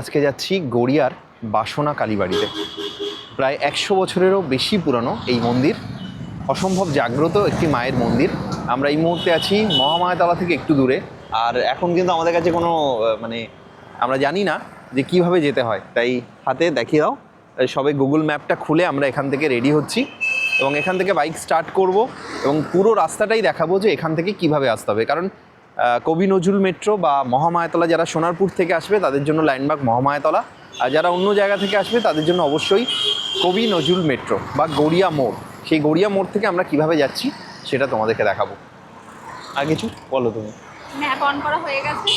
আজকে যাচ্ছি গড়িয়ার বাসনা কালীবাড়িতে। প্রায় 100 বছরেরও বেশি পুরনো এই মন্দির, অসম্ভব জাগ্রত একটি মায়ের মন্দির। আমরা এই মুহূর্তে আছি মহামায়াতলা থেকে একটু দূরে। আর এখন কিন্তু আমাদের কাছে কোনো আমরা জানি না যে কিভাবে যেতে হয়, তাই হাতে দেখিয়ে দাও। সবে গুগল ম্যাপটা খুলে আমরা এখান থেকে রেডি হচ্ছি এবং এখান থেকে বাইক স্টার্ট করব এবং পুরো রাস্তাটাই দেখাবো যে এখান থেকে কিভাবে আসতে হবে। কারণ কবি নজরুল মেট্রো বা মহামায়াতলা, যারা সোনারপুর থেকে আসবে তাদের জন্য লাইনবাগ মহামায়াতলা, আর যারা অন্য জায়গা থেকে আসবে তাদের জন্য অবশ্যই কবি নজরুল মেট্রো বা গড়িয়া মোড়। সেই গড়িয়া মোড় থেকে আমরা কিভাবে যাচ্ছি সেটা তোমাদেরকে দেখাবো। আর কিছু বলো তুমি। ম্যাপ অন করা হয়ে গেছে,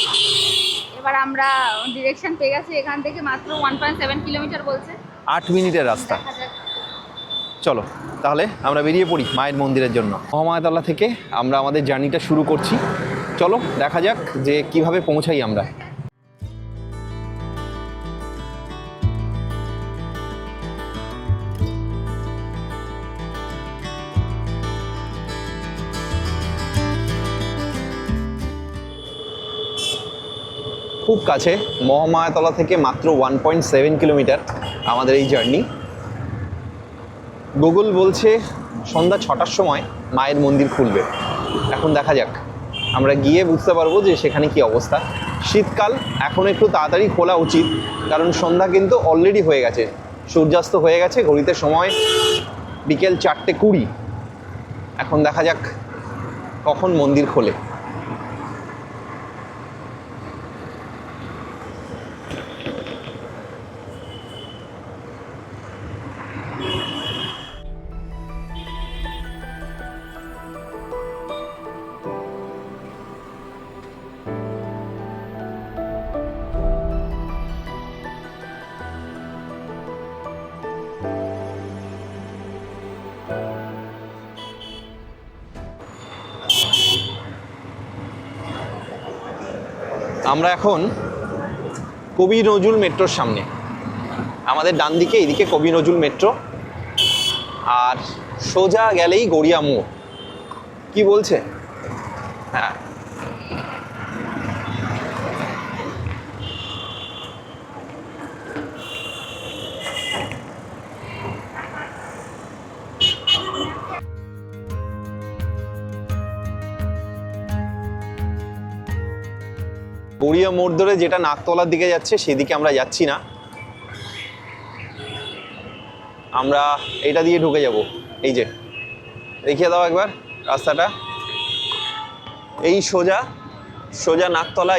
এবার আমরা ডিরেকশন পেয়ে গেছি। এখান থেকে মাত্র 1.7 কিলোমিটার বলছে, 8 মিনিটের রাস্তা। দেখা যাক। চলো তাহলে আমরা বেরিয়ে পড়ি মায়ের মন্দিরের জন্য। মহামায়াতলা থেকে আমরা আমাদের জার্নিটা শুরু করছি। চলো দেখা যাক যে কিভাবে পৌঁছাই আমরা। খুব কাছে, মহামায়াতলা থেকে মাত্র 1.7 কিলোমিটার আমাদের এই জার্নি। গুগল বলছে সন্ধ্যা 6টার সময় মায়ের মন্দির খুলবে। এখন দেখা যাক, আমরা গিয়ে বুঝতে পারবো যে সেখানে কি অবস্থা। শীতকাল, এখন একটু তাড়াতাড়ি খোলা উচিত, কারণ সন্ধ্যা কিন্তু অলরেডি হয়ে গেছে, সূর্যাস্ত হয়ে গেছে। ঘড়িতে সময় বিকেল 4:20। এখন দেখা যাক কখন মন্দির খোলে। আমরা এখন কবি নজরুল মেট্রোর সামনে। আমাদের ডান দিকে, এইদিকে কবি নজরুল মেট্রো, আর সোজা গেলেই গড়িয়া মোড়। কি বলছে? হ্যাঁ, গড়িয়া মোড় ধরে যেটা নাকতলার দিকে যাচ্ছে সেদিকে আমরা যাচ্ছি না, আমরা এটা দিয়ে ঢুকে যাব। এই যে দেখিয়ে দাও একবার রাস্তাটা, এই সোজা সোজা নাকতলা,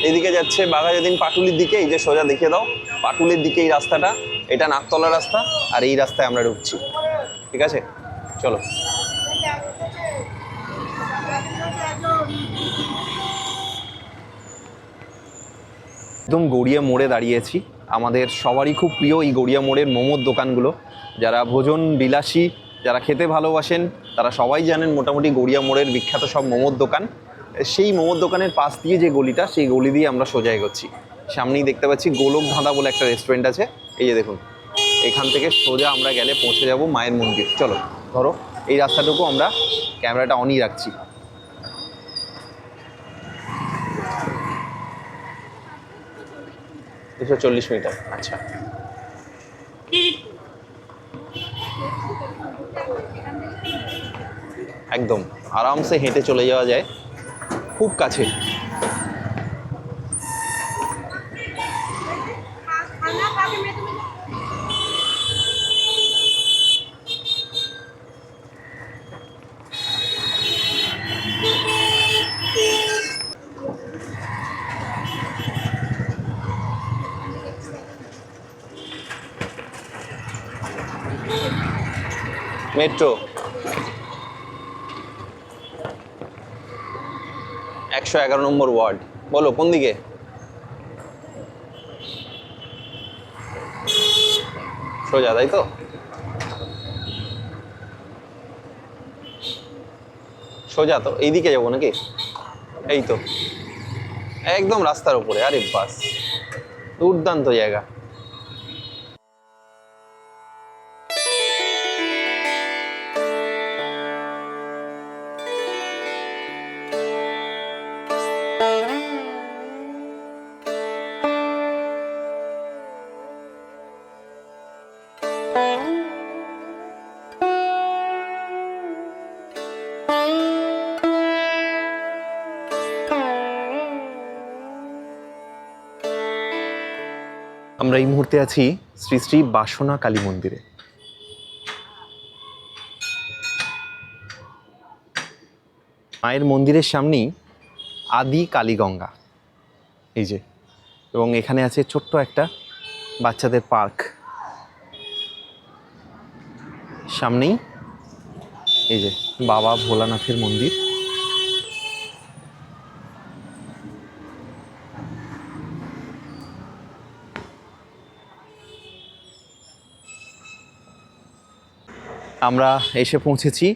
এইদিকে যাচ্ছে বাঘাযতীন পাটুলির দিকে। এই যে সোজা দেখিয়ে দাও, পাটুলির দিকে এই রাস্তাটা, এটা নাকতলা রাস্তা, আর এই রাস্তায় আমরা ঢুকছি। ঠিক আছে, চলো। একদম গড়িয়া মোড়ে দাঁড়িয়েছি। আমাদের সবারই খুব প্রিয় এই গড়িয়া মোড়ের মোমোর দোকানগুলো। যারা ভোজন বিলাসী, যারা খেতে ভালোবাসেন, তারা সবাই জানেন মোটামুটি গড়িয়া মোড়ের বিখ্যাত সব মোমোর দোকান। সেই মোমোর দোকানের পাশ দিয়ে যে গলিটা, সেই গলি দিয়ে আমরা সোজা এগোচ্ছি। সামনেই দেখতে পাচ্ছি গোলক ধাঁধা বলে একটা রেস্টুরেন্ট আছে। এই যে দেখুন, এখান থেকে সোজা আমরা গেলে পৌঁছে যাব মায়ের মন্দির। চলো ধরো, এই রাস্তাটুকু আমরা ক্যামেরাটা অনই রাখছি। 240 মিটার, আচ্ছা। একদম আরামসে হেঁটে চলে যাওয়া যায়, খুব কাছে। মেট্রো 111 নম্বর ওয়ার্ড। বলো কোন দিকে? সোজা, তাই তো? সোজা তো, এইদিকে যাবো নাকি? এই তো একদম রাস্তার উপরে। আরে বাস, দুর্দান্ত জায়গা। আমরা এই মুহূর্তে আছি শ্রী শ্রী বাসনা কালী মন্দিরে। মায়ের মন্দিরের সামনেই আদি কালীগঙ্গা, এই যে, এবং এখানে আছে ছোট্ট একটা বাচ্চাদের পার্ক। সামনেই এই যে বাবা ভোলানাথের মন্দির। আমরা এসে পৌঁছেছি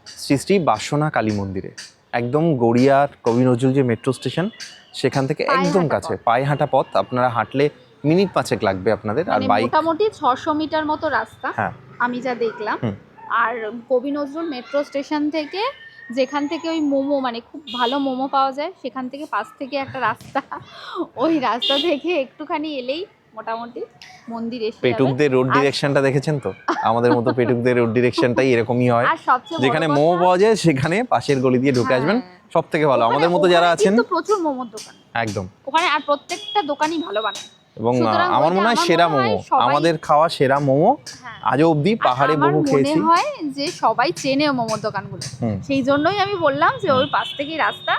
শ্রী শ্রী বাসনা কালী মন্দিরে, একদম গড়িয়ার কবি নজরুল যে মেট্রো স্টেশন সেখান থেকে একদম কাছে, পায়ে হাঁটা পথ। আপনারা হাঁটলে মিনিট 5 লাগবে আপনাদের। আর বাইক মোটামুটি 600 মিটার মতো রাস্তা, হ্যাঁ আমি যা দেখলাম। আর কবি নজরুল মেট্রো স্টেশন থেকে, যেখান থেকে ওই মোমো, মানে খুব ভালো মোমো পাওয়া যায়, সেখান থেকে পাশ থেকে একটা রাস্তা, ওই রাস্তা থেকে একটুখানি এলেই মোটামুটি মন্দির এসে যাবে। পেটুকদের রোড ডিরেকশনটা দেখেছেন তো? আমাদের মতো পেটুকদের রোড ডিরেকশনটাই এরকমই হয়, আর সবচেয়ে যেখানে মোমো পাওয়া যায় সেখানে পাশের গলি দিয়ে ঢুকে আসবেন, সব থেকে ভালো। আমাদের মতো যারা আছেন, প্রচুর মোমোর দোকান একদম ওখানে, আর প্রত্যেকটা দোকানই ভালো বানায়। এবং আমার মনে হয় সেরা মোমো, আমাদের খাওয়া সেরা মোমো আজও অবধি। পাহাড়ে বহু খেয়েছি। মনে হয় যে সবাই চেনে মোমোর দোকানগুলো, সেই জন্যই আমি বললাম যে ওই পাশ থেকেই রাস্তা।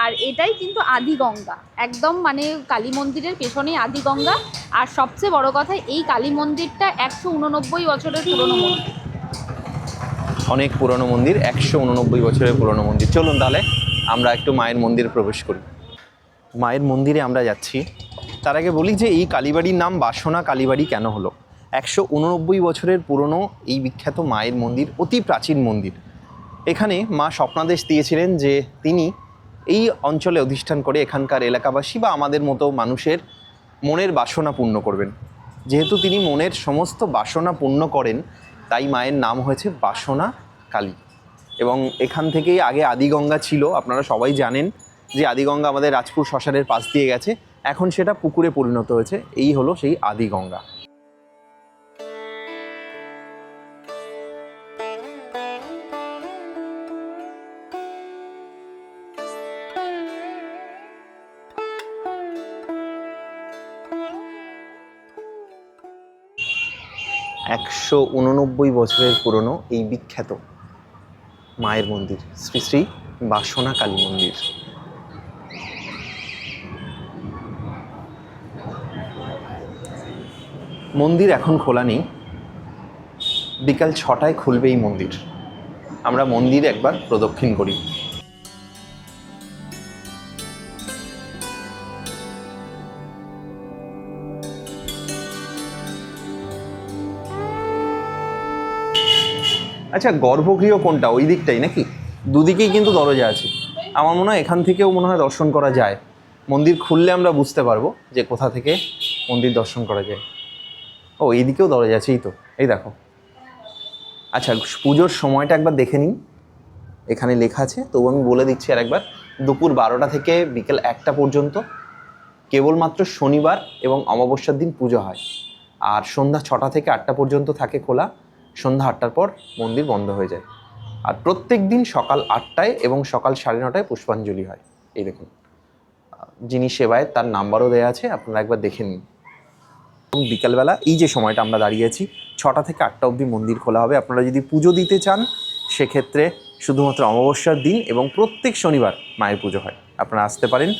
আর এটাই কিন্তু আদি গঙ্গা, একদম মানে কালী মন্দিরের পেছনেই আদি গঙ্গা। আর সবচেয়ে বড় কথা, এই কালী মন্দিরটা 189 বছরের পুরনো মন্দির। অনেক পুরনো মন্দির, 189 বছরের পুরনো মন্দির। চলুন তাহলে আমরা একটু মায়ের মন্দিরে প্রবেশ করি। মায়ের মন্দিরে আমরা যাচ্ছি। তার আগে বলি যে এই কালীবাড়ির নাম বাসনা কালীবাড়ি কেন হলো। 189 বছরের পুরনো এই বিখ্যাত মায়ের মন্দির, অতি প্রাচীন মন্দির। এখানে মা স্বপ্নাদেশ দিয়েছিলেন যে তিনি এই অঞ্চলে অধিষ্ঠান করে এখানকার এলাকাবাসী বা আমাদের মতো মানুষের মনের বাসনা পূর্ণ করবেন। যেহেতু তিনি মনের সমস্ত বাসনা পূর্ণ করেন, তাই মায়ের নাম হয়েছে বাসনা কালী। এবং এখান থেকেই আগে আদিগঙ্গা ছিল। আপনারা সবাই জানেন যে আদিগঙ্গা আমাদের রাজপুর শ্মশানের পাশ দিয়ে গেছে, এখন সেটা পুকুরে পরিণত হয়েছে। এই হলো সেই আদিগঙ্গা। একশো 89 বছরের পুরনো এই বিখ্যাত মায়ের মন্দির, শ্রী শ্রী বাসনা কালী মন্দির। মন্দির এখন খোলা নেই, বিকাল 6টায় খুলবে এই মন্দির। আমরা মন্দির একবার প্রদক্ষিণ করি। আচ্ছা, গর্ভগৃহ কোনটা? ওই দিকটাই নাকি? দুদিকেই কিন্তু দরজা আছে। আমার মনে হয় এখান থেকেও মনে হয় দর্শন করা যায়। মন্দির খুললে আমরা বুঝতে পারবো যে কোথা থেকে মন্দির দর্শন করা যায়। ও, এইদিকেও দরজা আছে, এই তো, এই দেখো। আচ্ছা, পুজোর সময়টা একবার দেখে নিন, এখানে লেখা আছে, তবু আমি বলে দিচ্ছি আর একবার। দুপুর 12টা থেকে বিকেল 1টা পর্যন্ত কেবলমাত্র শনিবার এবং অমাবস্যার দিন পুজো হয়। আর সন্ধ্যা 6টা থেকে 8টা পর্যন্ত থাকে খোলা। সন্ধ্যা 8টার পর মন্দির বন্ধ হয়ে যায়। আর প্রত্যেক দিন সকাল 8টায় এবং সকাল 9:30টায় পুষ্পাঞ্জলি হয়। এই দেখুন, যিনি সেবায় তার নাম্বারও দেওয়া আছে, আপনারা একবার দেখে নিন। এবং বিকালবেলা এই যে সময়টা আমরা দাঁড়িয়ে আছি, 6টা থেকে 8টা অবধি মন্দির খোলা হবে। আপনারা যদি পুজো দিতে চান সেক্ষেত্রে শুধুমাত্র অমাবস্যার দিন এবং প্রত্যেক শনিবার মায়ের পুজো হয়, আপনারা আসতে পারেন।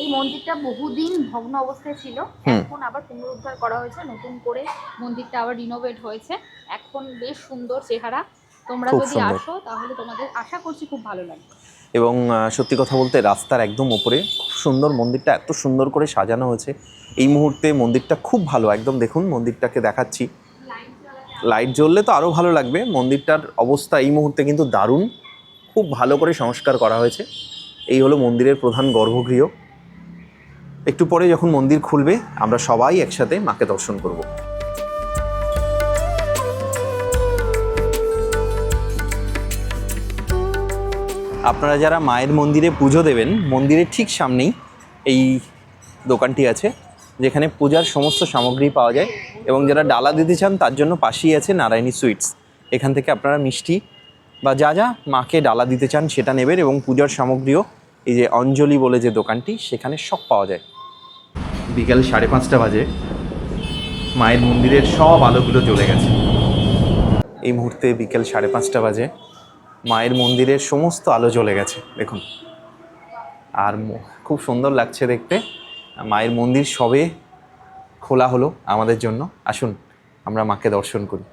এই মন্দিরটা বহুদিন ভগ্ন অবস্থায় ছিল, এখন আবার পুনরুদ্ধার করা হয়েছে, নতুন করে মন্দিরটা আবার রিনোভেট হয়েছে। এখন বেশ সুন্দর চেহারা। তোমরা যদি আসো তাহলে তোমাদের আশা করছি খুব ভালো লাগবে। এবং সত্যি কথা বলতে রাস্তার একদম ওপরে খুব সুন্দর মন্দিরটা, এত সুন্দর করে সাজানো হয়েছে। এই মুহূর্তে মন্দিরটা খুব ভালো, একদম দেখুন মন্দিরটাকে দেখাচ্ছি। লাইট জ্বললে তো আরও ভালো লাগবে। মন্দিরটার অবস্থা এই মুহূর্তে কিন্তু দারুণ, খুব ভালো করে সংস্কার করা হয়েছে। এই হলো মন্দিরের প্রধান গর্ভগৃহ। একটু পরে যখন মন্দির খুলবে আমরা সবাই একসাথে মাকে দর্শন করব। আপনারা যারা মায়ের মন্দিরে পুজো দেবেন, মন্দিরের ঠিক সামনেই এই দোকানটি আছে, যেখানে পূজার সমস্ত সামগ্রী পাওয়া যায়। এবং যারা ডালা দিতে চান তার জন্য পাশেই আছে নারায়ণী সুইটস। এখান থেকে আপনারা মিষ্টি বা যা যা মাকে ডালা দিতে চান সেটা নেবেন। এবং পূজার সামগ্রীও এই যে অঞ্জলি বলে যে দোকানটি, সেখানে সব পাওয়া যায়। বিকাল 5:30 বাজে, মায়ের মন্দিরের সব আলোগুলো জ্বলে গেছে। এই মুহূর্তে বিকেল 5:30 বাজে। মায়ের মন্দিরের সমস্ত আলো জ্বলে গেছে দেখুন। আর খুব সুন্দর লাগছে দেখতে। মায়ের মন্দির সবে খোলা হলো আমাদের জন্য। আসুন আমরা মাকে দর্শন করি।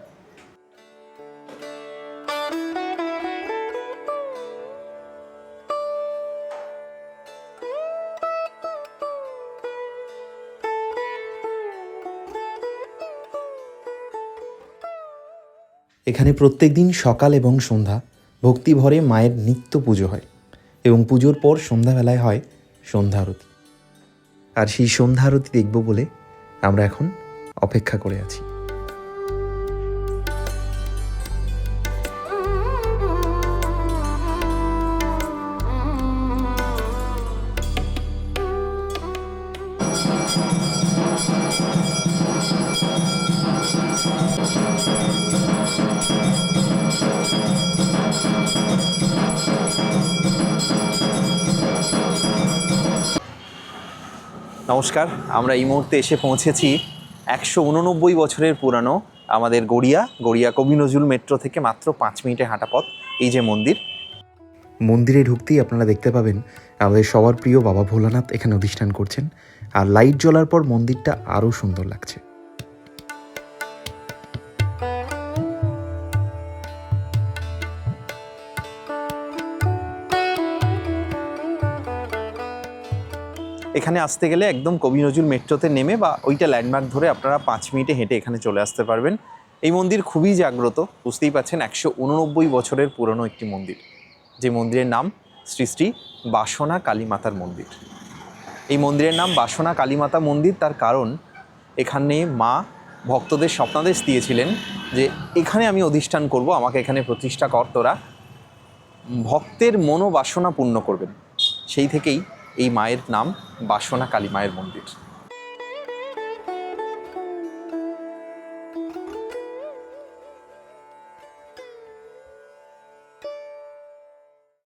এখানে প্রত্যেক দিন সকাল এবং সন্ধ্যা ভক্তি ভরে মায়ের নিত্য পুজো হয় এবং পুজোর পর সন্ধ্যাবেলায় হয় সন্ধ্যা আরতি। আর সেই সন্ধ্যা আরতি দেখব বলে আমরা এখন অপেক্ষা করে আছি। নমস্কার, আমরা এই মুহূর্তে এসে পৌঁছেছি 189 বছরের পুরানো আমাদের গড়িয়া কবি নজরুল মেট্রো থেকে মাত্র 5 মিনিটে হাঁটা পথ। এই যে মন্দিরে ঢুকতেই আপনারা দেখতে পাবেন আমাদের সবার প্রিয় বাবা ভোলানাথ এখানে অধিষ্ঠান করছেন। আর লাইট জ্বলার পর মন্দিরটা আরও সুন্দর লাগছে। এখানে আসতে গেলে একদম কবি নজরুল মেট্রোতে নেমে বা ওইটা ল্যান্ডমার্ক ধরে আপনারা 5 মিনিটে হেঁটে এখানে চলে আসতে পারবেন। এই মন্দির খুবই জাগ্রত, বুঝতেই পাচ্ছেন। 189 বছরের পুরনো একটি মন্দির, যে মন্দিরের নাম শ্রী শ্রী বাসনা কালীমাতার মন্দির। এই মন্দিরের নাম বাসনা কালীমাতা মন্দির, তার কারণ এখানে মা ভক্তদের স্বপ্নাদেশ দিয়েছিলেন যে এখানে আমি অধিষ্ঠান করব, আমাকে এখানে প্রতিষ্ঠা কর তোরা, ভক্তের মনোবাসনা পূর্ণ করবেন। সেই থেকেই এই মায়ের নাম বাসনা কালী মায়ের মন্দির।